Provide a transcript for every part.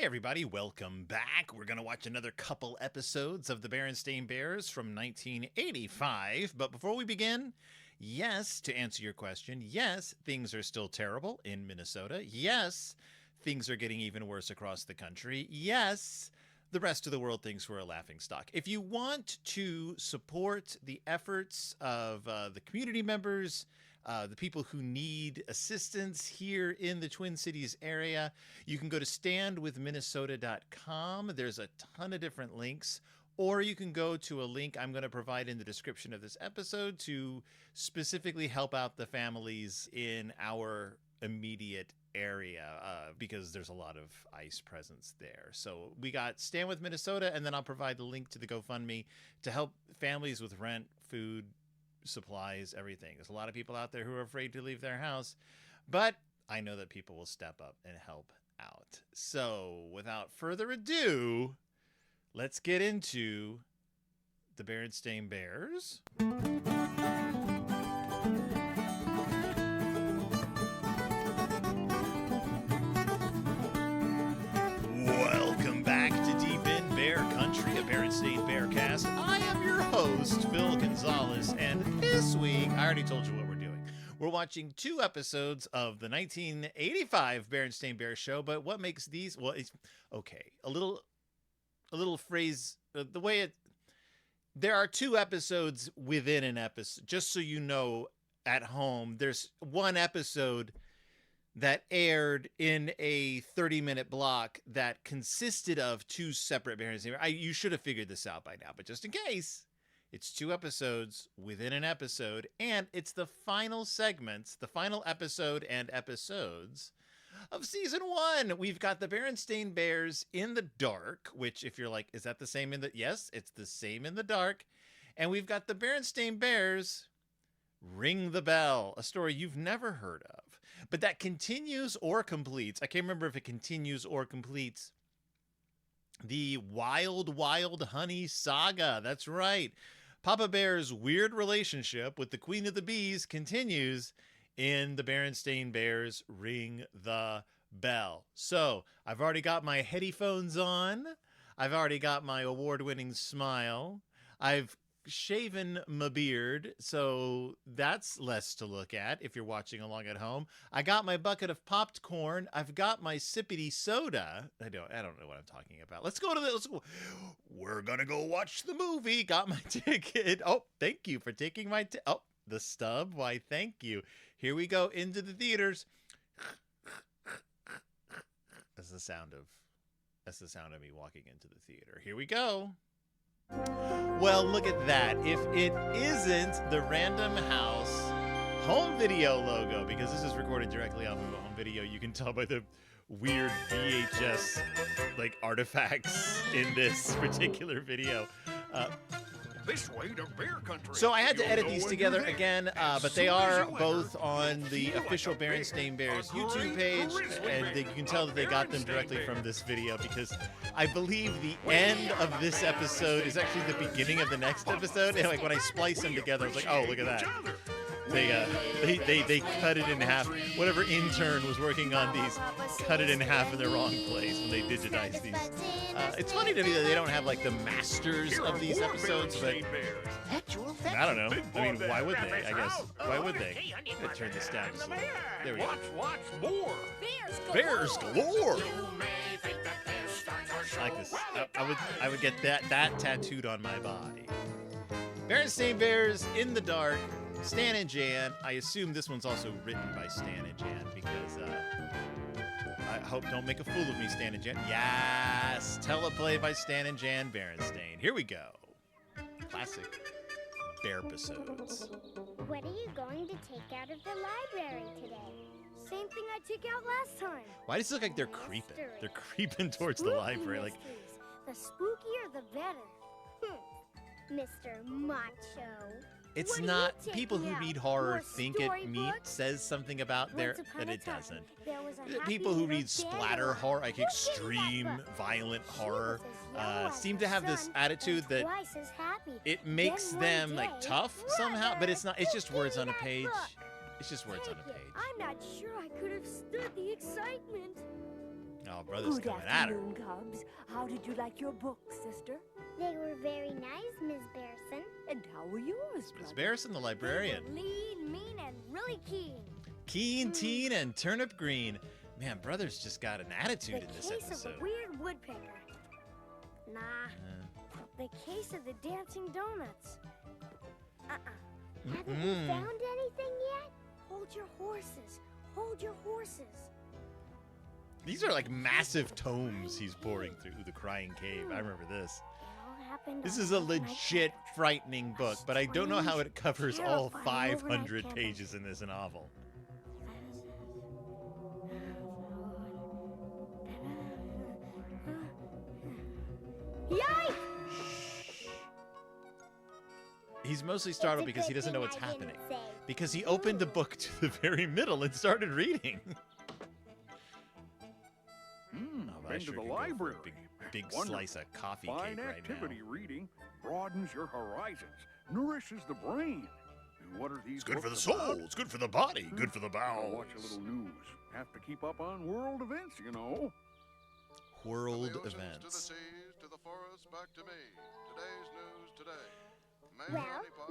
everybody, welcome back. We're going to watch another couple episodes of the Berenstain Bears from 1985. But before we begin, yes, to answer your question, yes, things are still terrible in Minnesota. Yes, things are getting even worse across the country. Yes, the rest of the world thinks we're a laughingstock. If you want to support the efforts of the community members, the people who need assistance here in the Twin Cities area, you can go to standwithminnesota.com. There's a ton of different links, or you can go to a link I'm going to provide in the description of this episode to specifically help out the families in our immediate area because there's a lot of ICE presence there. So we got Stand With Minnesota, and then I'll provide the link to the GoFundMe to help families with rent, food, supplies, everything. There's a lot of people out there who are afraid to leave their house, but I know that people will step up and help out. So without further ado, let's get into the Berenstain Bears. Welcome back to Deep in Bear Country, a Berenstain Bearcast. I am your host, Phil Gonzalez, and this week, I already told you what we're doing. We're watching 2 episodes of the 1985 Berenstain Bears show, but what makes these, well, it's, okay, a little phrase, the way it, there are 2 episodes within an episode, just so you know at home, there's one episode that aired in a 30-minute block that consisted of 2 separate Berenstain Bears. You should have figured this out by now, but just in case, it's 2 episodes within an episode, and it's the final segments, the final episode and episodes of season 1. We've got the Berenstain Bears in the dark, which if you're like, is that the same in the... Yes, it's the same in the dark. And we've got the Berenstain Bears Ring the Bell, a story you've never heard of. But that continues or completes. I can't remember if it continues or completes the Wild Wild Honey saga. That's right. Papa Bear's weird relationship with the Queen of the Bees continues in the Berenstain Bears Ring the Bell. So I've already got my headphones on. I've already got my award-winning smile. I've shaven my beard, so that's less to look at if you're watching along at home. I got my bucket of popped corn. I've got my sippity soda. I don't know what I'm talking about. Let's go. We're gonna go watch the movie. Got my ticket. Oh, thank you for taking my oh, the stub. Why, thank you. Here we go into the theaters. That's the sound of me walking into the theater. Here we go. Well, look at that. If it isn't the Random House home video logo, because this is recorded directly off of a home video, you can tell by the weird VHS like artifacts in this particular video. This way to Bear Country. So I had to edit these together again, but they are both on the official Berenstain Bears YouTube page, and you can tell that they got them directly from this video because I believe the end of this episode is actually the beginning of the next episode. And like when I splice them together, I was like, oh, look at that. They cut it in half. Whatever intern was working on these cut it in half in the wrong place when they digitize these. It's funny to me that they don't have like the masters of these episodes, but I don't know. I mean, why would they? I guess. Why would they? I'm gonna turn this down. So there we go. Watch more. Bears galore. I like this. I would get that tattooed on my body. Berenstain Bears in the dark. Stan and Jan. I assume this one's also written by Stan and Jan because I hope don't make a fool of me, Stan and Jan. Yes, teleplay by Stan and Jan Berenstain. Here we go. Classic Bear episodes. What are you going to take out of the library today? Same thing I took out last time. Why does it look like they're creeping? They're creeping towards the library. Like, the spookier the better. Mr. Macho. it's not, people who read horror think it says something about there that it doesn't. People who read splatter horror, like extreme violent horror, seem to have this attitude that it makes them like tough somehow, but it's not, it's just words on a page. It's just words on a page. I'm not sure I could have stood the excitement. Oh, brother's Good coming at her. afternoon, Cubs. How did you like your book, sister? They were very nice, Miss Berenstain. And how were yours, Miss brother? Berenstain, the librarian. They were lean, mean, and really keen. Keen, teen, and turnip green. Man, brother's just got an attitude The in this case episode. of the weird woodpecker. Nah. The case of the dancing donuts. Haven't you found anything yet? Hold your horses. Hold your horses. These are like massive tomes he's pouring through the Crying Cave. I remember this. It all happened This on is a an overnight legit camping. frightening book, but I don't know how it covers all Terrifying overnight 500 camping. pages in this novel. Yikes! He's mostly startled It's a because he good doesn't know thing what's I didn't happening. say. Because he opened the book to the very middle and started reading. Oh, but I Been sure to the could go for a library. big Wonderful. slice of coffee Fine cake right activity now. reading broadens your horizons, nourishes the brain. And what are these It's good for the books soul. about? It's good for the body. Good for the I'll watch a bowels. little news. Have to keep up on world events, you know. World From the oceans to the events. seas, to the forests, back to me. Today's news today. Well,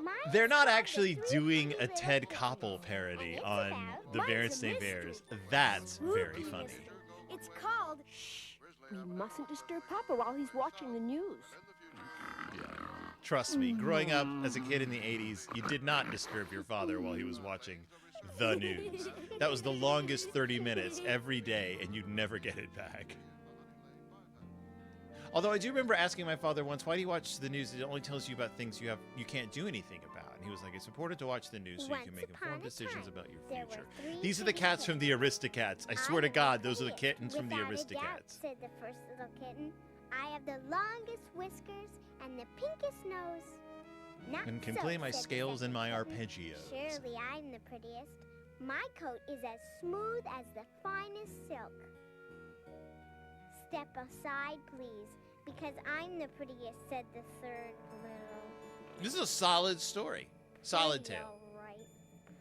mine They're not is called actually The Three doing Little a Ted Bears. Koppel parody And it's on about- the Mine's a Berenstain mystery. Bears. That's very Spooky funny. mystery. It's called We mustn't disturb Papa while he's watching the news. Trust me, growing up as a kid in the 80s, you did not disturb your father while he was watching the news. That was the longest 30 minutes every day, and you'd never get it back. Although I do remember asking my father once, why do you watch the news? It only tells you about things you can't do anything about. And he was like, it's important to watch the news so you can Once make upon informed a decisions time, about your there were future. 3 These are the kitty cats from the Aristocats. I swear to am God, those are the prettiest. kittens from the Without a doubt, Aristocats. said the first little kitten. I have the longest whiskers and the pinkest nose. Not And can so, play my said the scales and second my kitten. arpeggios. Surely I'm the prettiest. My coat is as smooth as the finest silk. Step aside, please, because I'm the prettiest, said the third little. This is a solid story. Solid I know, tale. right?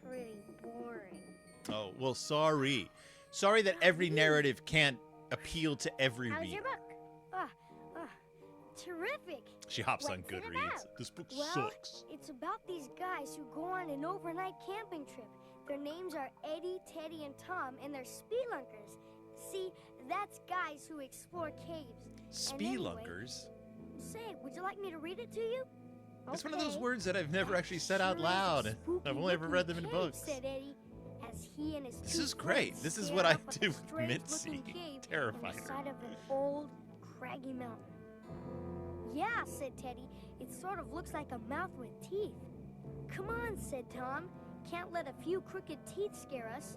Pretty boring. Oh, well, sorry. Sorry that every narrative can't appeal to every How's reader. your book? Terrific. She hops on What's it Goodreads. about? This book Well, sucks. it's about these guys who go on an overnight camping trip. Their names are Eddie, Teddy, and Tom, and they're spelunkers. See, that's guys who explore caves. Spelunkers? Say, would you like me to read it to you? It's one of those Okay. words that I've never actually said out Sure is a loud. and spooky I've only ever looking read them in cave, books. said Eddie, as he and his This two is great. friends This is stared what I up at do the with strange-looking Mitzi. cave Terrified on the her. side of an old, craggy mountain. Yeah, said Teddy. It sort of looks like a mouth with teeth. Come on, said Tom. Can't let a few crooked teeth scare us.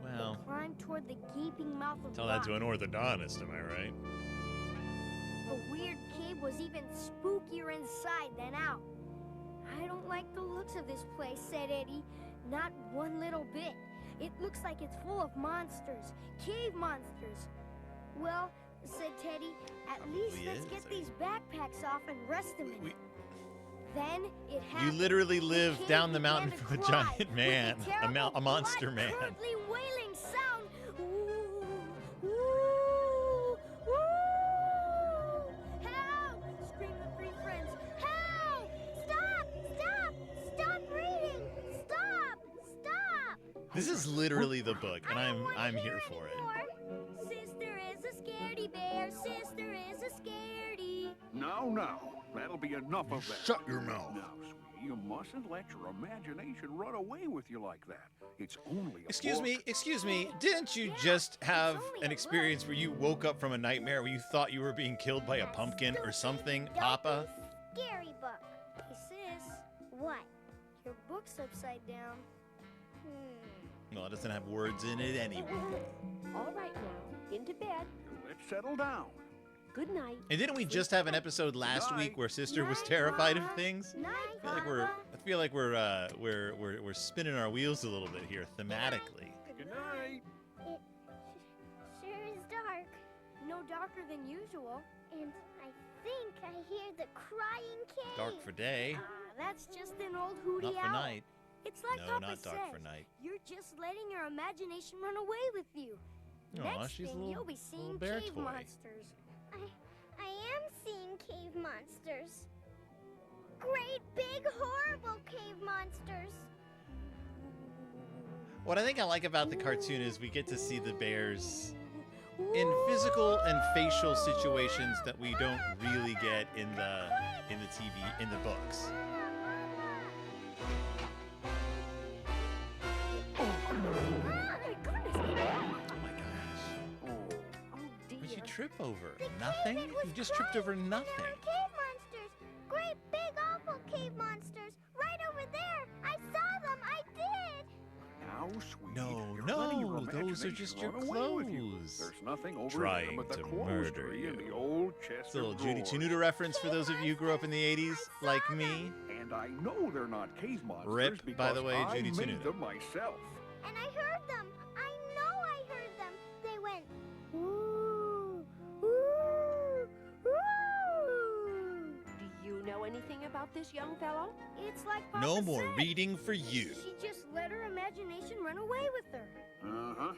Well, Climb toward the gaping mouth of tell that rock. to an orthodontist, am I right? The weird cave was even spookier inside than out. I don't like the looks of this place, said Eddie. Not one little bit. It looks like it's full of monsters, cave monsters. Well, said Teddy, at least Probably let's is. get these backpacks off and rest a minute. We- Then it You happened. literally The live cave down the began mountain to from a cry giant with man, terrible a monster man. blood-curdling wailing sound. Ooh, ooh, ooh. Help! Screamed the 3 friends. Help! Stop! Stop! Stop reading! Stop! Stop! This is literally the book, and I don't wanna I'm hear here for it. anymore. Sister is a scaredy bear. Sister is a scaredy. Now, that'll be enough of that. Shut your mouth. Now, sweetie, you mustn't let your imagination run away with you like that. It's only a Excuse book. me. Didn't you just have an experience where you woke up from a nightmare where you thought you were being killed by a pumpkin or something, Papa? Scary book. Hey, sis. What? Your book's upside down. Well, it doesn't have words in it anyway. All right now, into bed. Let's settle down. Good night. And didn't we just have an episode last week where Sister was terrified of things? Night, I feel like we're spinning our wheels a little bit here thematically. Good night. It sure is dark. No darker than usual. And I think I hear the crying cave. Dark for day, That's just an old hooty not for owl. night. It's like No, Papa not dark says, for night. You're just letting your imagination run away with you. Aw, Next she's a thing, little- you'll be little seeing bear cave toy. monsters. I am seeing cave monsters. Great big horrible cave monsters. What I think I like about the cartoon is we get to see the bears in physical and facial situations that we don't really get in the TV in the books. Oh, my goodness. Oh my gosh. Oh, dear. What'd you trip over? The Nothing? cave, it was You just tripped over crying. nothing. There were cave monsters. Great big awful cave monsters. Right over there. I saw them. I did. Now, sweetie, No, you're letting your no, those are just your imagination run away with you. clothes. There's nothing over Trying there but the to clothes murder tree and you. the old chest It's a little of Judy drawers. Tenuta reference for those of you who grew up in the 80s, like me. And I know they're not cave monsters Rip, because by the way, I Judy made Tenuta. them myself. And I heard them. I know I heard them. They went, ooh, ooh, ooh. Do you know anything about this young fellow? It's like Papa No more said. reading for you. She just let her imagination run away with her. Uh-huh.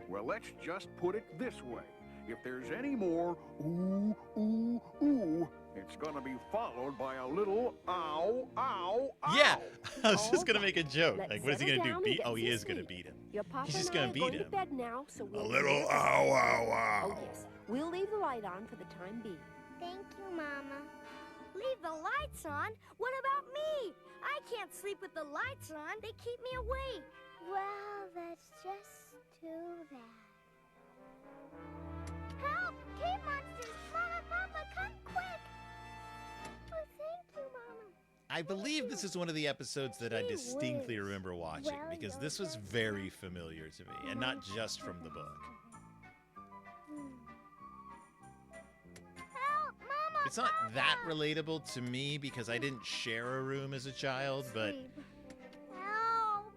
Well, let's just put it this way. If there's any more ooh, ooh, ooh, it's gonna be followed by a little ow, ow, ow. Yeah, I was Oh, just gonna make a joke. let's Like, what is he settle gonna do? down and Beat? get Oh, he some is gonna sleep. beat him. Your papa He's just and I gonna are beat going him. to bed now, so we'll A be little here for- ow, ow, Oh, ow. yes. We'll leave the light on for the time being. Thank you, Mama. Leave the lights on? What about me? I can't sleep with the lights on. They keep me awake. Well, that's just too bad. Help! Cave monsters! Mama, Papa, come quick! Oh, thank you, Mama. I believe this is one of the episodes that I Gee distinctly whiz. remember watching Well, because you're this was just- very familiar to me, and not just from the book. Help, Mama! It's not Papa! that relatable to me because I didn't share a room as a child, but Sleep. Help!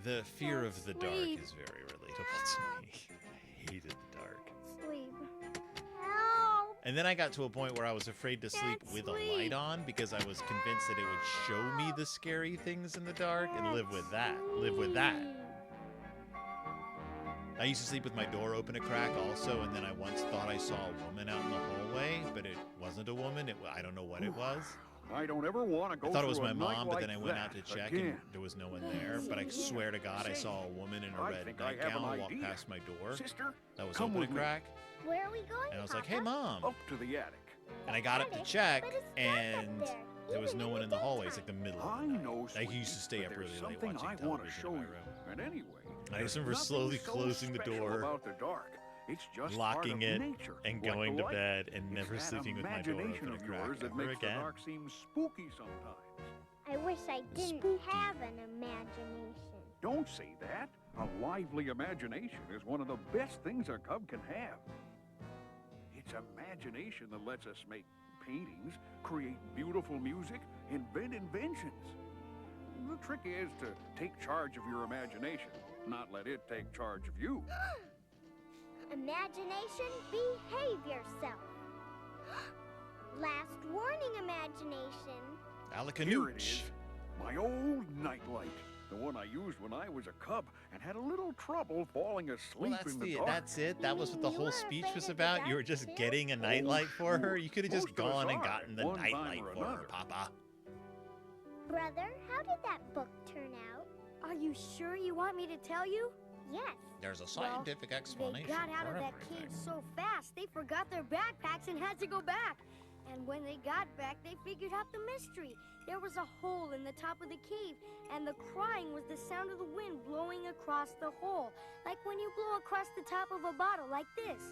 the fear of the dark Sleep. is very relatable to me. I hated the dark. Sleep. Help! And then I got to a point where I was afraid to sleep Can't with a sleep. light on because I was convinced that it would show me the scary things in the dark and live with that. Live with that. I used to sleep with my door open a crack also, and then I once thought I saw a woman out in the hallway, but it wasn't a woman. I don't know what it was. I don't ever want to go I thought it was through my a night mom, but then I like went out that to check again. and there was no one there. But I swear to God, I saw a woman in a I red think I have an nightgown walk idea. past my door. Sister, That was come open a with me. crack, Where are we going, and I was like, Papa? "Hey, Mom!" up to the attic. And I got up to Attic? check, But it's dark up and there, there was even no in one the in the hallway. It's like daytime. the middle of I the night. know, I used to stay sweetie, up but really there's late something watching I want to television show in my you. room. And anyway, I there's just remember nothing slowly so closing the special door, about the dark. It's just locking part it, of nature, and like going the to light. bed and It's never that sleeping with my door imagination open a of crack yours that ever makes again. the dark seem spooky sometimes. I wish I didn't Spooky. have an imagination. Don't say that. A lively imagination is one of the best things a cub can have. It's imagination that lets us make paintings, create beautiful music, invent inventions. The trick is to take charge of your imagination, not let it take charge of you. Imagination, behave yourself. Last warning, imagination. Here it Alacanooch. is, my old nightlight. The one I used when I was a cub and had a little trouble falling asleep Well, in the dark. that's it. That was what the You whole were speech afraid was of the about. You dark were just too? getting a nightlight for her. You could have just Most of us gone and are gotten at the one time nightlight or for her, another. Papa. Brother, how did that book turn out? Are you sure you want me to tell you? Yes. There's a Well, scientific They explanation got out for of that everything. cave so fast, they forgot their backpacks and had to go back. And when they got back, they figured out the mystery. There was a hole in the top of the cave, and the crying was the sound of the wind blowing across the hole, like when you blow across the top of a bottle like this.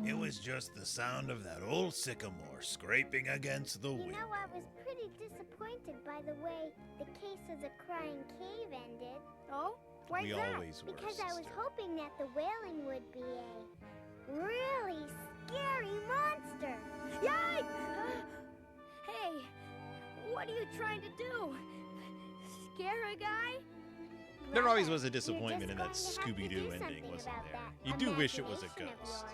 It was just the sound of that old sycamore scraping against the You wind. know, I was pretty disappointed by the way the case of the crying cave ended. Oh? Why's We that? always were, Because I was sister. hoping that the wailing would be a really scary monster. Yikes! Hey, what are you trying to do? Scare a guy? There always Brother, was a you're disappointment just in that going to have to Scooby-Doo do ending, something wasn't about there? that You do wish it was a imagination of ghost. yours.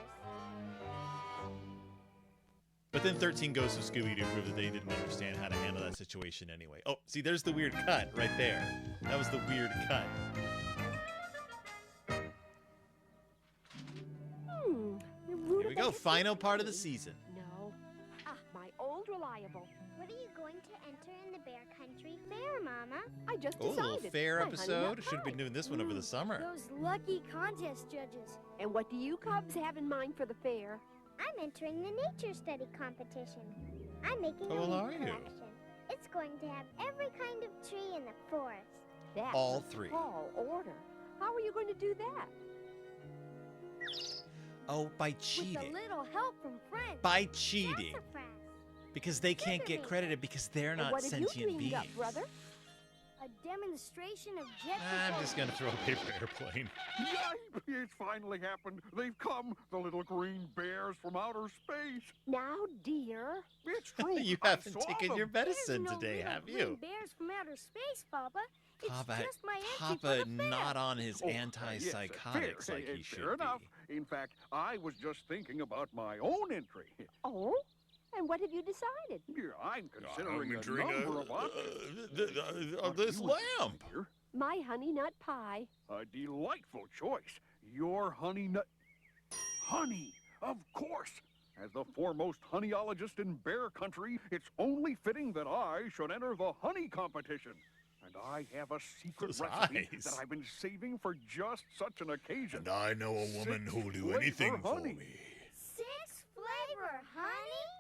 But then 13 Ghosts of Scooby-Doo proved that they didn't understand how to handle that situation anyway. Oh, see, there's the weird cut right there. That was the weird cut. go. Final part of the season. No. My old reliable. What are you going to enter in the Bear Country Fair, Mama? I just Oh, a decided. little fair My honey episode. nut Should have been pie. doing this one over the summer. Those lucky contest judges. And what do you cubs have in mind for the fair? I'm entering the nature study competition. I'm making How a old leaf are you? collection. It's going to have every kind of tree in the forest. That's All a 3. tall order. How are you going to do that? Oh, by With a cheating. little help from friends. By cheating. Sassafras. Because they can't get credited because they're And not what have you sentient dreamed beings. up, brother? A demonstration of jet I'm just going to throw a paper airplane. Yipe! It's finally happened. They've come, the little green bears from outer space. Now, dear. It's true. You I haven't saw taken them. your medicine There's no today, little have green you? bears from outer space, Papa. It's Papa, just my entry Papa for the fair. not on his Oh, antipsychotics fair, like he should fair enough. be. In fact, I was just thinking about my own entry. Oh? And what have you decided? Yeah, I'm considering a number of options. This What you lamp. here? My honey nut pie. A delightful choice. Your honey nut... Honey, of course. As the foremost honeyologist in Bear Country, it's only fitting that I should enter the honey competition. And I have a secret Those recipe eyes. that I've been saving for just such an occasion. And I know a woman Six who'll do flavor anything for honey. me. 6 flavor honey?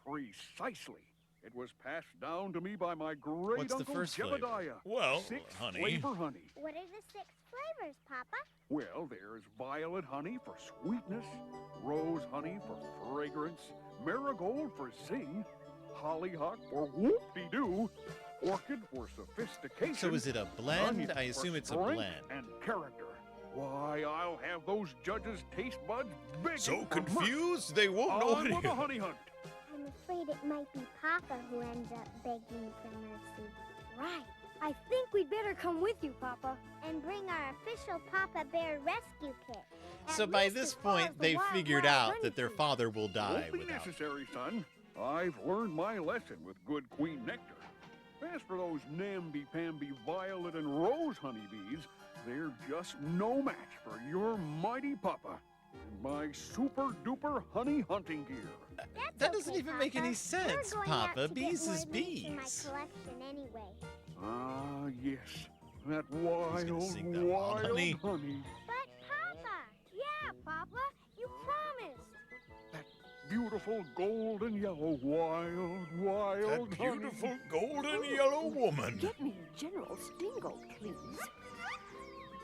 Precisely. It was passed down to me by my great What's the uncle first flavor? Jebediah. Well, 6 honey. flavor honey. What are the 6 flavors, Papa? Well, there's violet honey for sweetness, rose honey for fragrance, marigold for zing, hollyhock for whoop-de-doo, orchid for sophistication. So is it a blend? onion I for assume it's a strength blend. and character. Why, I'll have those judges' taste buds begging So for mercy. confused they won't know On what with to the do. honey hunt. I'm afraid it might be Papa who ends up begging for mercy. Right. I think we'd better come with you, Papa. And bring our official Papa Bear rescue kit. So At by least this as far as point, the they wild, figured wild out honey that their tree. father will die Won't be without. necessary, son. I've learned my lesson with good Queen Nectar. As for those namby-pamby violet and rose honeybees, they're just no match for your mighty papa and my super-duper honey hunting gear. That's That doesn't okay, even make any Papa. sense, We're going out Papa. to get Bees more is leaves in my bees. collection anyway. Ah, yes. That wild, sing that wild wild honey. honey. But Papa! Yeah, Papa! You promised! That beautiful golden yellow, wild honey. golden yellow woman. Get me General Stingo, please.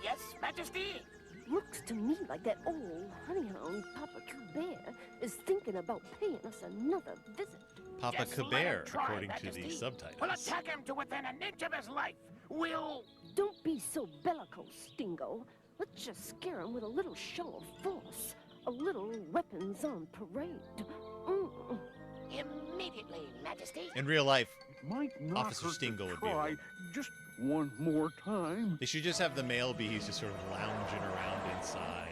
Yes, Majesty. Looks to me like that old honeyhound Papa Bear is thinking about paying us another visit. Papa Just let him Kabert, try, according to the Majesty. We'll subtitles. attack him to within an inch of his life. We'll... Don't be so bellicose, Stingo. Let's just scare him with a little show of force. A little weapons on parade. Mm. Immediately, Majesty. In real life, Might not Officer hurt Stingo to would be try able- just one more time. they should just have the male bees just sort of lounging around inside,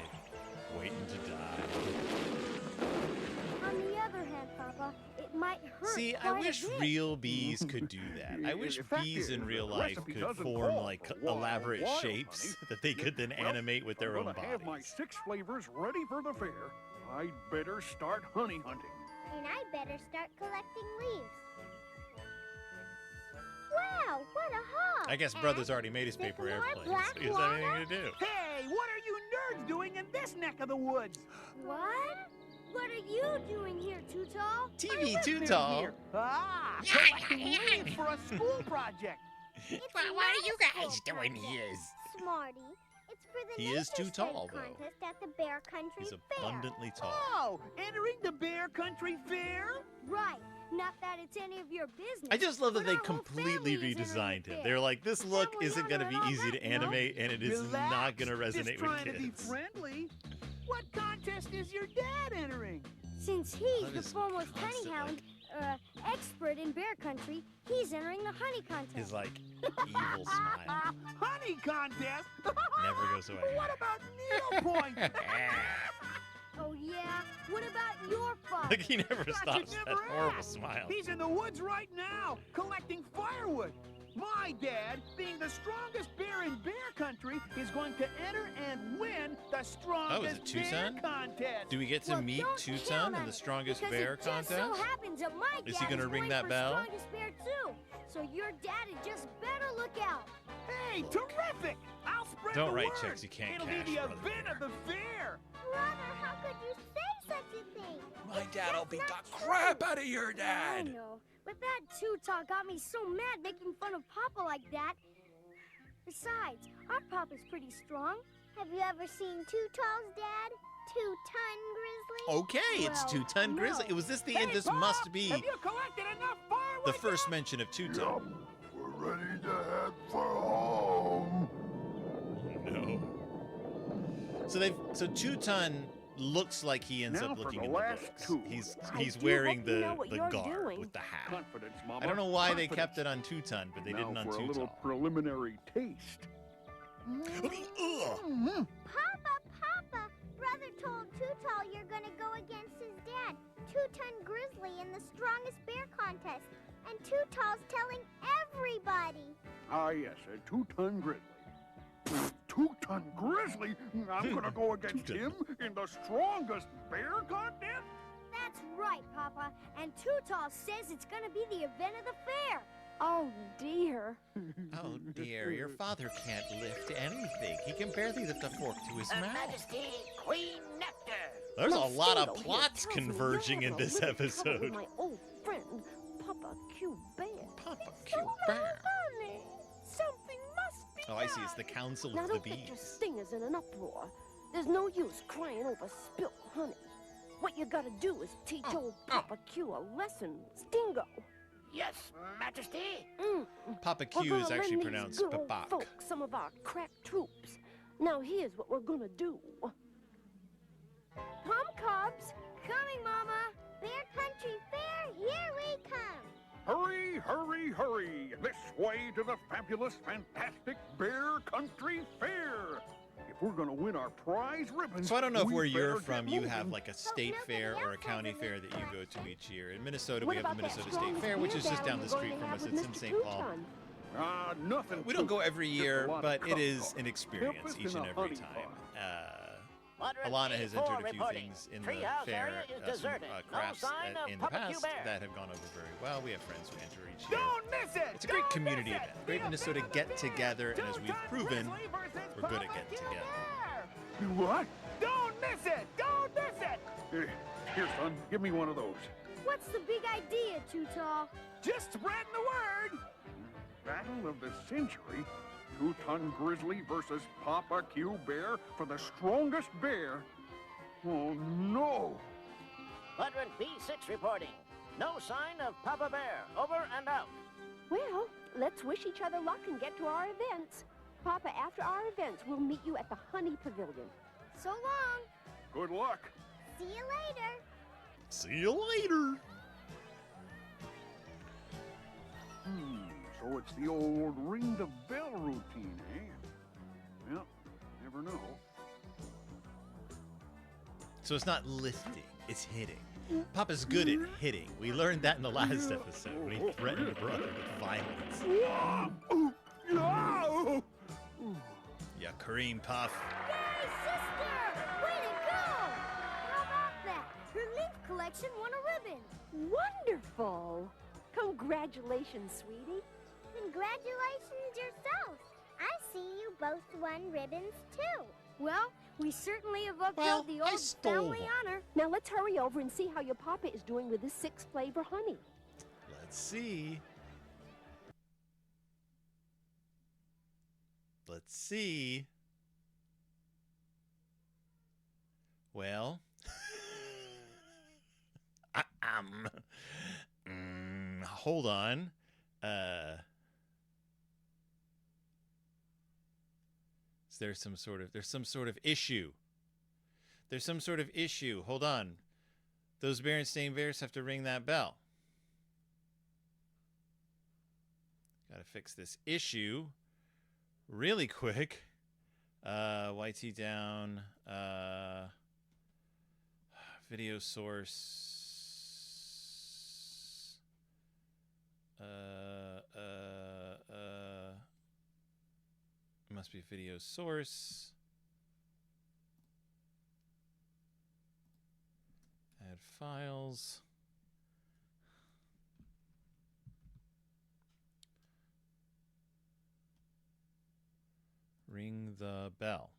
waiting to die. On the other hand, Papa, it might hurt See, I quite a wish bit. real bees could do that. I wish In fact, bees in the real life recipe could doesn't form call like for wild, elaborate wild shapes honey. that they could then Well, animate with their I'm own gonna have my bodies. 6 flavors ready for the fair. I'd better start honey hunting. And I better start collecting leaves. Wow, what a haul! I guess Brother's already made his paper Sycamore, airplane, black so he doesn't have anything walnut. to do. Hey, what are you nerds doing in this neck of the woods? What? What are you doing here, Too Tall? TV too tall. Ah, collecting leaves for a school project. It's What are not you a school guys doing project, here? Smarty. It's for the He is nature too study tall, though. contest at the Bear Country He's Fair. abundantly tall. Oh, entering the Bear Country Fair? Right. Not that it's any of your business. I just love that but they our whole completely family is entering redesigned the him. fair. They're like, this look family isn't going to be honor and easy all to that, you know? animate, and it is not going to Relax, resonate just trying with to be kids. friendly. What contest is your dad entering? Since he's That the is foremost constant, honeyhound expert in Bear Country, he's entering the honey contest. His like evil smile Honey contest? never goes away. What about needlepoint? Oh yeah? What about your father? Like he never Thought you'd stops that never horrible ask. smile. He's in the woods right now, collecting firewood. My dad, being the strongest bear in Bear Country is going to enter and win the strongest bear Tucson? contest. Do we get to Well, meet don't Tucson count in on the it, strongest because bear it just contest? so happens that my Is dad he gonna ring going that for bell? strongest bear too. So your daddy just better look out. Hey, terrific! I'll spread Don't the write word. checks you can't It'll cash, be the Brother event Bear. of the fair. Brother, how could you say such a thing? My dad'll beat the not true. crap out of your I dad. know, but that two-talk got me so mad making fun of Papa like that. Besides, our Papa's pretty strong. Have you ever seen Two-Tall's dad? Two-Ton Grizzly? Okay, it's Well, Two-Ton Grizzly. no. Was this the Hey, end? This Pop, must be Have you collected enough firewood? the first mention of Two-Ton. Yup, we're ready to head for home. No. So Two-Ton looks like he ends Now up for looking the in the last books. two. He's do wearing hope you know the what you're garb doing. with the hat. Confidence, Mama. I don't know why they Confidence. kept it on Two-Ton, but they didn't Now on for a little Two-Tall. preliminary taste. Ugh. Papa, Brother told Two-Tall you're gonna go against his dad, Two-Ton Grizzly, in the strongest bear contest. And Two-Tall's telling everybody. Ah, yes, a two-ton grizzly. Two-ton grizzly? I'm gonna go against him in the strongest bear contest? That's right, Papa. And Two-Tall says it's gonna be the event of the fair. Oh, dear. Oh dear, your father can't lift anything. He can barely lift a fork to his mouth. Majesty, Queen Nectar. There's a Now, lot of Stingo here plots tells me you're converging in having a this little trouble with episode. my old friend, Papa Q Bear. Papa Q Bear. Funny. Something must be Oh, I see. It's the Council Now of the don't get your Bees. stingers in an uproar. There's no use crying over spilt honey. What you gotta do is teach old Papa Q a lesson, Stingo. Yes, Majesty. Papa We're Q gonna is lend actually these pronounced good old Babak. folk some of our crack troops. Now here's what we're gonna do. Come, Cubs. Coming, Mama. Bear Country Fair, here we come. Hurry, hurry, hurry! This way to the fabulous, fantastic Bear Country Fair! If we're gonna win our prize ribbons, So I don't know if we where you're better from, get you moving. have like a state nobody fair or a else county has fair any that you go to attraction. each year. In Minnesota, What we have the about that Minnesota State strongest Fair, which beer is just battle down the you're going street to from have us. with It's in Mr. St. Paul. Touton? Nothing. We don't go every Just a year, lot of but it cup is talk. an experience Tempest each in and a every honey time. Quadrant Alana has A4 entered a few reporting. things in Treehouse the area fair, is some deserted. No crafts sign of in the Papa Q past Bear. that have gone over very well. We have friends who enter each year. Don't miss it! It's a great Don't community miss event. it! Great The Minnesota event of the get fair. together, and as we've Two-Ton proven, Grizzly versus we're good at Papa getting Q together. Bear. What? Don't miss it! Don't miss it! Here, son, give me one of those. What's the big idea, Two-Tall? Just spreading the word. Battle of the century? Two-ton grizzly versus Papa Q Bear for the strongest bear? Oh, no! Quadrant B6 reporting. No sign of Papa Bear. Over and out. Well, let's wish each other luck and get to our events. Papa, after our events, we'll meet you at the Honey Pavilion. So long. Good luck. See you later. See you later. So it's the old ring the bell routine, eh? Well, never know. So it's not lifting, it's hitting. Papa's good at hitting. We learned that in the last episode when he threatened a brother with violence. Yeah, Kareem Puff. Yay, sister! Way to go! How about that? Her leaf collection won a ribbon. Wonderful! Congratulations, sweetie. Congratulations yourself. I see you both won ribbons, too. Well, we certainly have upheld the I old stole family one. honor. Now let's hurry over and see how your papa is doing with his 6-flavor honey. Let's see. Let's see. Well, hold on. There's some sort of issue. There's some sort of issue. Hold on. Those Berenstain Bears have to ring that bell. Gotta fix this issue really quick. YT down. Video source. must be video source. Add files. Ring the bell.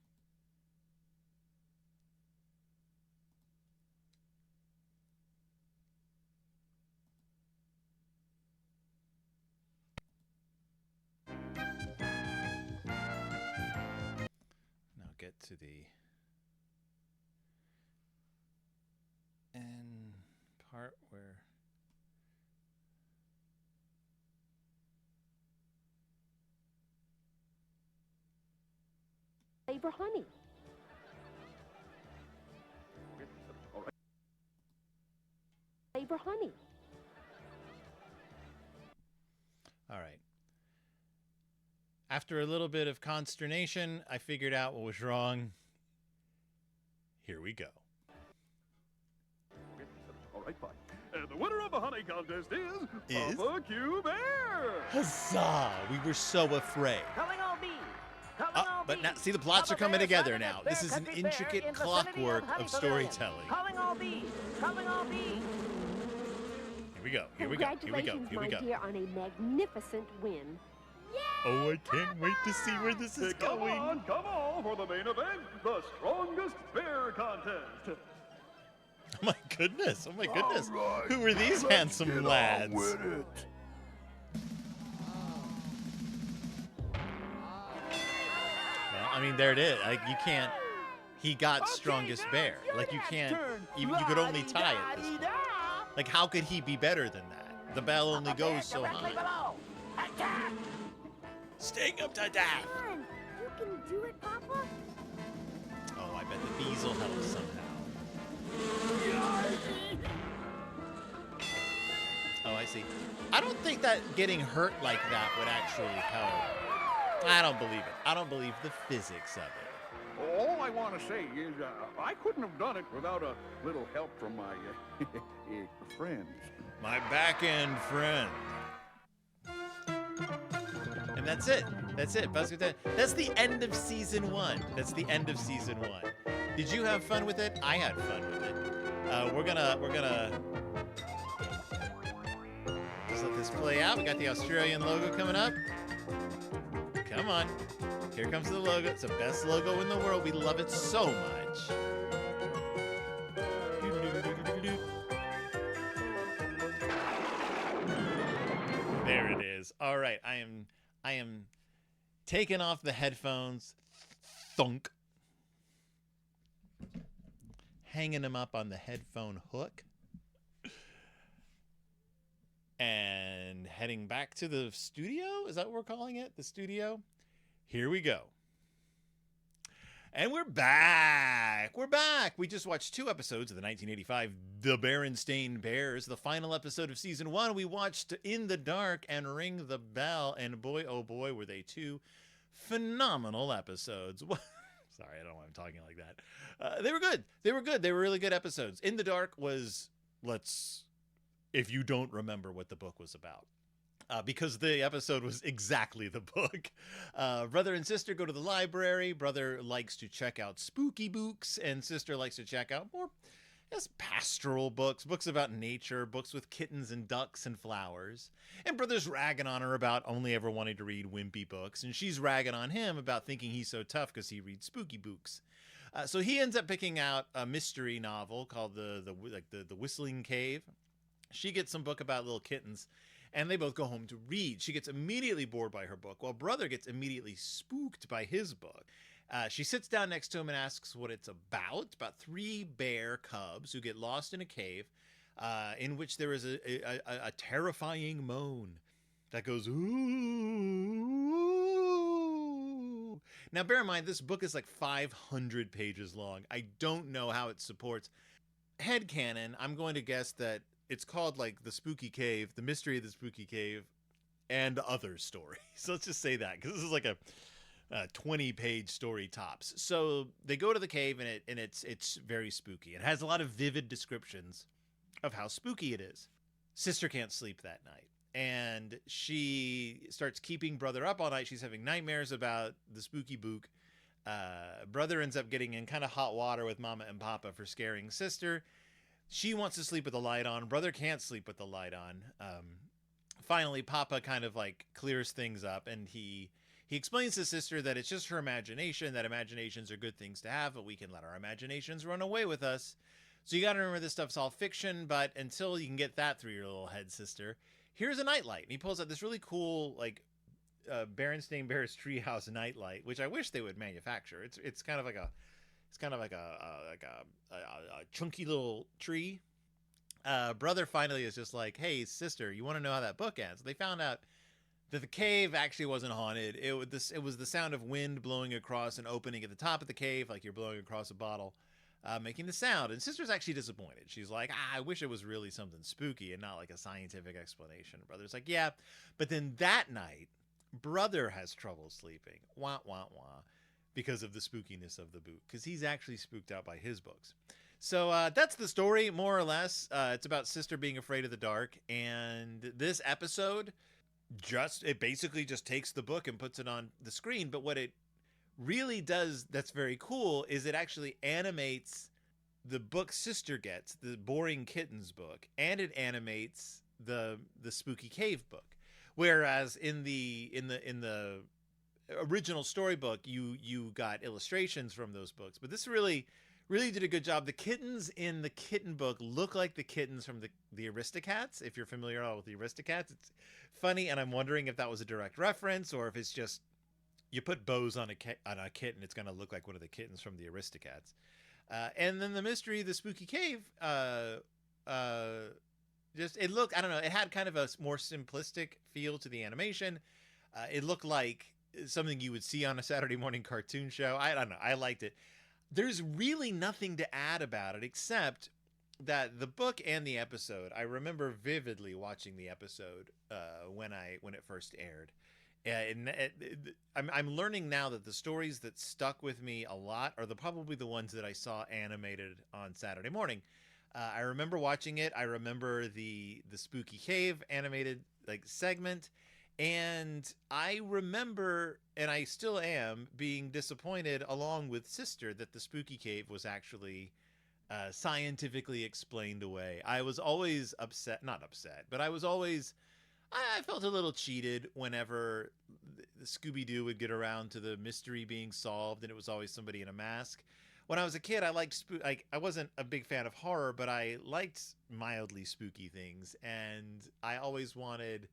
Now get to the end part where Flavor honey. All right. Flavor honey. All right. After a little bit of consternation, I figured out what was wrong. Here we go. All right, fine. And the winner of the honey contest is Is? Papa Q Bear. Huzzah! We were so afraid. Calling all bees. Calling all But now, bees. see, the plots are Papa coming Bear together sighted now. at Bear This is an Country Fair intricate in vicinity clockwork Honey of Pavilion. storytelling. Calling all bees. Calling all bees. Here we go. Here we go. Here we go. Congratulations, Here we my go. dear, on a magnificent win. Oh, I can't wait to see where this is Come going. on for the main event, the strongest bear contest. Oh my goodness. Oh my goodness. All right, Who are these let's handsome get on lads? with it. Well, I mean, there it is. Like, you can't. He got strongest bear. Like, you can't. You could only tie at this point. Like, how could he be better than that? The bell only Papa Bear goes so directly high. below. Attack! Sting him to death. Come on, you can do it, Papa. Oh, I bet the bees will help somehow. Oh, I see. I don't think that getting hurt like that would actually help. I don't believe it. I don't believe the physics of it. All I want to say is I couldn't have done it without a little help from my friends. My back end friend. And that's it. That's it. That's the end of season 1. That's the end of season 1. Did you have fun with it? I had fun with it. We're gonna just let this play out. We got the Australian logo coming up. Come on. Here comes the logo. It's the best logo in the world. We love it so much. There it is. All right. I am taking off the headphones. Thunk. Hanging them up on the headphone hook. And heading back to the studio? Is that what we're calling it? The studio? Here we go. And we're back. We're back. We just watched 2 episodes of the 1985 The Berenstain Bears, the final episode of season 1. We watched In the Dark and Ring the Bell, and boy, oh boy, were they 2 phenomenal episodes. Sorry, I don't know why I'm talking like that. They were good. They were good. They were really good episodes. In the Dark was, if you don't remember what the book was about. Because the episode was exactly the book. Brother and sister go to the library. Brother likes to check out spooky books, and sister likes to check out more pastoral books, books about nature, books with kittens and ducks and flowers. And brother's ragging on her about only ever wanting to read wimpy books, and she's ragging on him about thinking he's so tough because he reads spooky books. So he ends up picking out a mystery novel called the Whistling Cave. She gets some book about little kittens. And they both go home to read. She gets immediately bored by her book, while brother gets immediately spooked by his book. She sits down next to him and asks what it's about 3 bear cubs who get lost in a cave in which there is a terrifying moan that goes, ooh. Now, bear in mind, this book is like 500 pages long. I don't know how it supports. Headcanon, I'm going to guess that it's called like The Spooky Cave, The Mystery of the Spooky Cave, and Other Stories. So let's just say that, because this is like a 20-page story tops. So they go to the cave, and it's very spooky. It has a lot of vivid descriptions of how spooky it is. Sister can't sleep that night. and she starts keeping brother up all night. She's having nightmares about the spooky book. Brother ends up getting in kind of hot water with Mama and Papa for scaring sister. She wants to sleep with the light on. Brother can't sleep with the light on. Finally, Papa kind of like clears things up, and he explains to sister that it's just her imagination, that imaginations are good things to have, but we can let our imaginations run away with us. So you got to remember this stuff's all fiction, but until you can get that through your little head, sister, here's a nightlight. And he pulls out this really cool, like, Berenstain Bears treehouse nightlight, which I wish they would manufacture. It's kind of like a chunky little tree. Brother finally is just like, hey sister, you want to know how that book ends? They found out that the cave actually wasn't haunted. It was the sound of wind blowing across and opening at the top of the cave, like you're blowing across a bottle, making the sound. And sister's actually disappointed. She's like, I wish it was really something spooky and not like a scientific explanation. Brother's like, yeah. But then that night, brother has trouble sleeping. Wah, wah, wah. Because of the spookiness of the book. Because he's actually spooked out by his books. So that's the story, more or less. It's about sister being afraid of the dark. And this episode, it basically just takes the book and puts it on the screen. But what it really does that's very cool is it actually animates the book sister gets, the Boring Kittens book, and it animates the Spooky Cave book. Whereas in the original storybook, you got illustrations from those books, but this really did a good job. The kittens in the kitten book look like the kittens from the Aristocats. If you're familiar at all with the Aristocats, it's funny, and I'm wondering if that was a direct reference or if it's just you put bows on a kitten, it's going to look like one of the kittens from the Aristocats. And then the mystery, the Spooky Cave, it looked, I don't know, it had kind of a more simplistic feel to the animation. It looked like something you would see on a Saturday morning cartoon show. I don't know. I liked it. There's really nothing to add about it except that the book and the episode, I remember vividly watching the episode when it first aired. I'm learning now that the stories that stuck with me a lot are probably the ones that I saw animated on Saturday morning. I remember watching it. I remember the Spooky Cave animated like segment, and I remember, and I still am, being disappointed along with sister that the Spooky Cave was actually scientifically explained away. I was always not upset, but I felt a little cheated whenever the Scooby-Doo would get around to the mystery being solved, and it was always somebody in a mask. When I was a kid, I liked I wasn't a big fan of horror, but I liked mildly spooky things, and I always wanted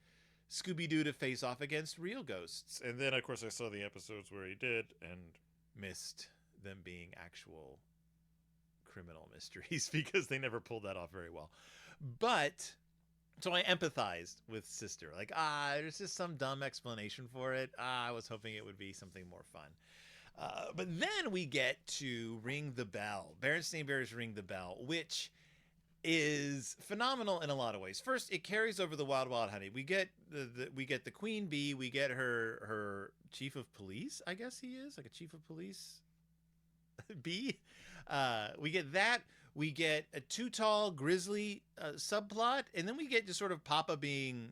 Scooby-Doo to face off against real ghosts. And then, of course, I saw the episodes where he did and missed them being actual criminal mysteries because they never pulled that off very well. But so I empathized with sister. Like, there's just some dumb explanation for it. I was hoping it would be something more fun. But then we get to Ring the Bell. Berenstain Bears Ring the Bell, which is phenomenal in a lot of ways. First, it carries over the Wild Wild Honey. We get the Queen Bee. We get her chief of police. I guess he is like a chief of police bee. We get that. We get a Too Tall Grizzly subplot, and then we get just sort of Papa being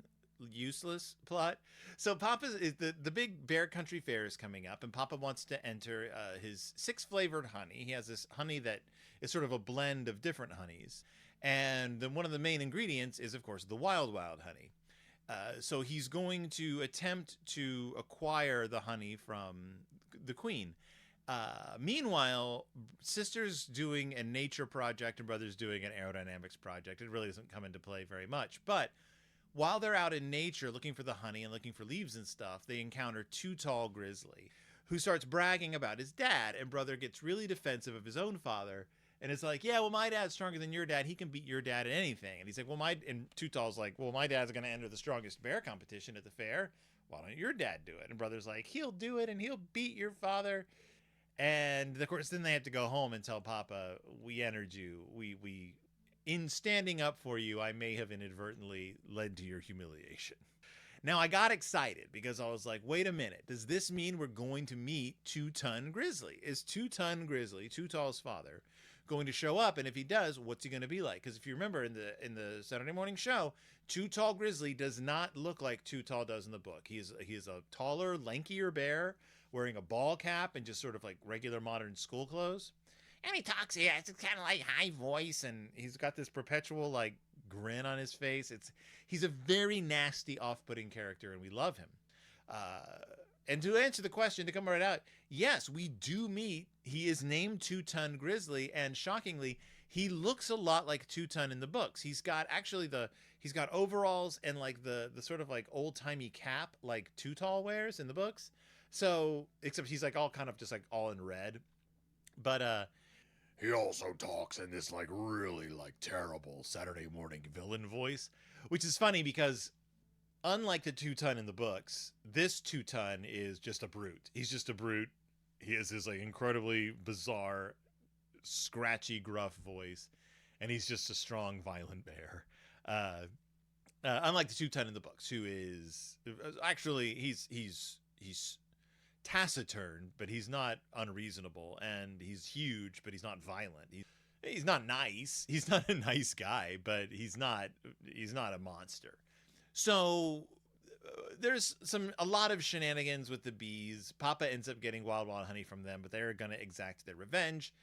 useless plot. So Papa's is the big Bear Country Fair is coming up, and Papa wants to enter his 6 flavored honey. He has this honey that is sort of a blend of different honeys, and then one of the main ingredients is, of course, the Wild Wild Honey. So he's going to attempt to acquire the honey from the Queen. Meanwhile, sister's doing a nature project and brother's doing an aerodynamics project. It really doesn't come into play very much, but while they're out in nature looking for the honey and looking for leaves and stuff, they encounter Too Tall Grizzly, who starts bragging about his dad, and brother gets really defensive of his own father, and it's like, yeah, well, my dad's stronger than your dad. He can beat your dad at anything. And he's like, and Too Tall's like, well, my dad's going to enter the strongest bear competition at the fair. Why don't your dad do it? And brother's like, he'll do it, and he'll beat your father. And of course, then they have to go home and tell Papa, we entered you. We in standing up for you, I may have inadvertently led to your humiliation. Now, I got excited because I was like, wait a minute. Does this mean we're going to meet Two Ton Grizzly? Is Two Ton Grizzly, Too Tall's father, going to show up, and if he does, what's he going to be like? Because if you remember in the Saturday morning show, Too Tall Grizzly does not look like Too Tall does in the book. He is a taller, lankier bear wearing a ball cap and just sort of like regular modern school clothes. And he talks, yeah, it's kind of like high voice, and he's got this perpetual like grin on his face. He's a very nasty, off-putting character, and we love him. And to answer the question, to come right out, yes, we do meet. He is named Two-Ton Grizzly, and shockingly, he looks a lot like Two-Ton in the books. He's got overalls and like the sort of like old-timey cap like Too Tall wears in the books. So, except he's like all kind of just like all in red. But he also talks in this like really like terrible Saturday morning villain voice, which is funny because unlike the Two-Ton in the books, this Two-Ton is just a brute. He's just a brute. He has this like incredibly bizarre, scratchy, gruff voice, and he's just a strong, violent bear. Unlike the Two-Ton in the books, who is actually he's taciturn, but he's not unreasonable, and he's huge, but he's not violent. He's not nice. He's not a nice guy, but he's not a monster. So there's a lot of shenanigans with the bees. Papa ends up getting wild honey from them, but they're going to exact their revenge.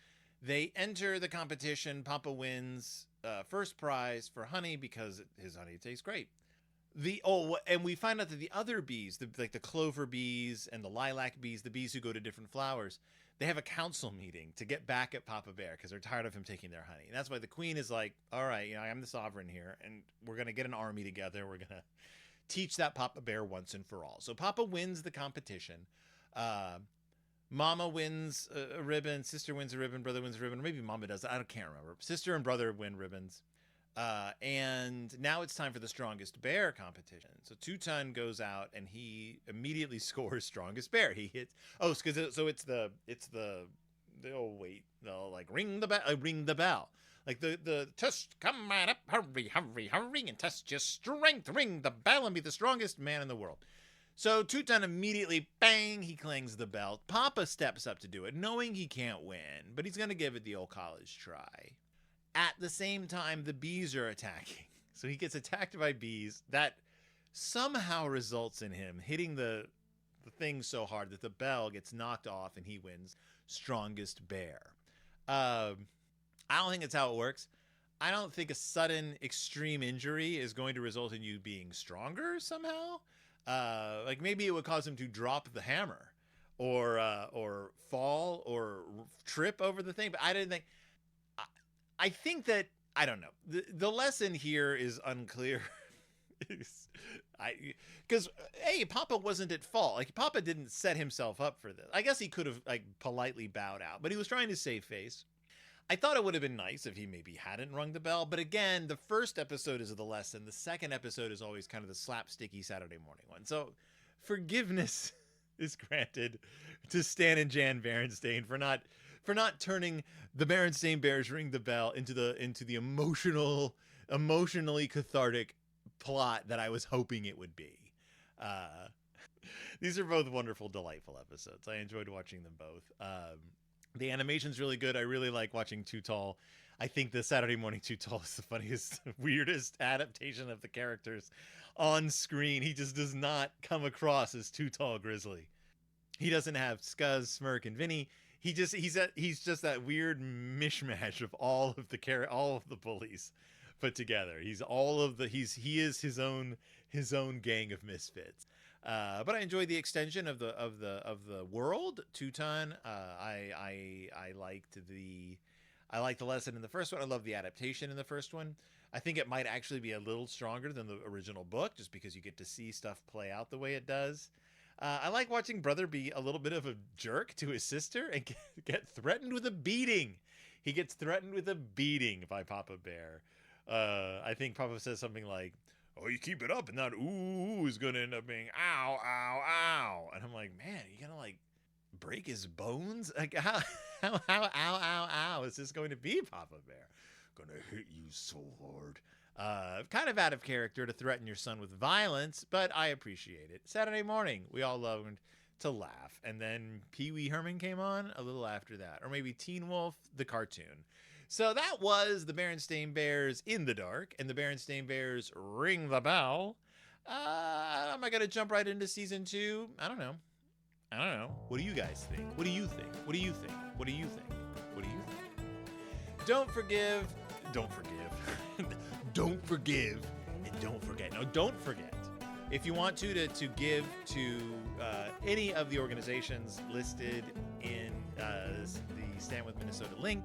They enter the competition. Papa wins first prize for honey because his honey tastes great. And we find out that the other bees, like the clover bees and the lilac bees, the bees who go to different flowers, they have a council meeting to get back at Papa Bear because they're tired of him taking their honey. And that's why the queen is like, all right, I'm the sovereign here, and we're going to get an army together. We're going to teach that Papa Bear once and for all. So Papa wins the competition. Mama wins a ribbon. Sister wins a ribbon. Brother wins a ribbon. Or maybe Mama does. I can't remember. Sister and brother win ribbons. And now it's time for the strongest bear competition. So Two-Ton goes out and he immediately scores strongest bear. He hits. Oh, because so it's the they'll like ring the bell. Like the test, come on up, hurry, and test your strength. Ring the bell and be the strongest man in the world. So Two-Ton immediately, bang, he clangs the bell. Papa steps up to do it, knowing he can't win, but he's going to give it the old college try. At the same time, the bees are attacking. So he gets attacked by bees. That somehow results in him hitting the thing so hard that the bell gets knocked off and he wins strongest bear. I don't think that's how it works. I don't think a sudden extreme injury is going to result in you being stronger somehow. Like maybe it would cause him to drop the hammer or fall or trip over the thing. But I didn't think... I think that, I don't know, the lesson here is unclear. Because, hey, Papa wasn't at fault. Like, Papa didn't set himself up for this. I guess he could have, like, politely bowed out, but he was trying to save face. I thought it would have been nice if he maybe hadn't rung the bell, but again, the first episode is the lesson. The second episode is always kind of the slapsticky Saturday morning one. So, forgiveness is granted to Stan and Jan Berenstain for not turning the Berenstain Bears Ring the Bell into the emotionally cathartic plot that I was hoping it would be. These are both wonderful, delightful episodes. I enjoyed watching them both. The animation's really good. I really like watching Too Tall. I think the Saturday Morning Too Tall is the funniest, weirdest adaptation of the characters on screen. He just does not come across as Too Tall Grizzly. He doesn't have Scuzz, Smirk, and Vinny. He's just that weird mishmash of all of the bullies put together. He is his own gang of misfits. But I enjoyed the extension of the world. Two-Ton. I liked the lesson in the first one. I love the adaptation in the first one. I think it might actually be a little stronger than the original book, just because you get to see stuff play out the way it does. I like watching Brother be a little bit of a jerk to his sister and get threatened with a beating. He gets threatened with a beating by Papa Bear. I think Papa says something like, "Oh, you keep it up, and that ooh is going to end up being ow, ow, ow." And I'm like, man, you gonna like break his bones? Like how ow, ow, ow is this going to be, Papa Bear? Gonna hit you so hard. Kind of out of character to threaten your son with violence, but I appreciate it. Saturday morning, we all learned to laugh. And then Pee Wee Herman came on a little after that. Or maybe Teen Wolf, the cartoon. So that was the Berenstain Bears in the dark and the Berenstain Bears ring the bell. Am I going to jump right into season 2? I don't know. What do you guys think? What do you think? What do you think? What do you think? What do you think? Don't forgive. Don't forgive. And don't forget. No, don't forget. If you want to give to any of the organizations listed in the Stand With Minnesota link.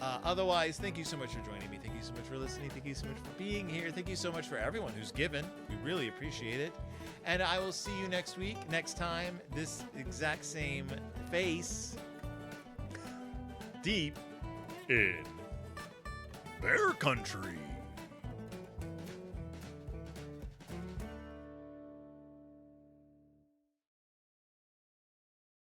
Otherwise, thank you so much for joining me. Thank you so much for listening. Thank you so much for being here. Thank you so much for everyone who's given. We really appreciate it. And I will see you next week, next time, this exact same face, deep in Bear Country.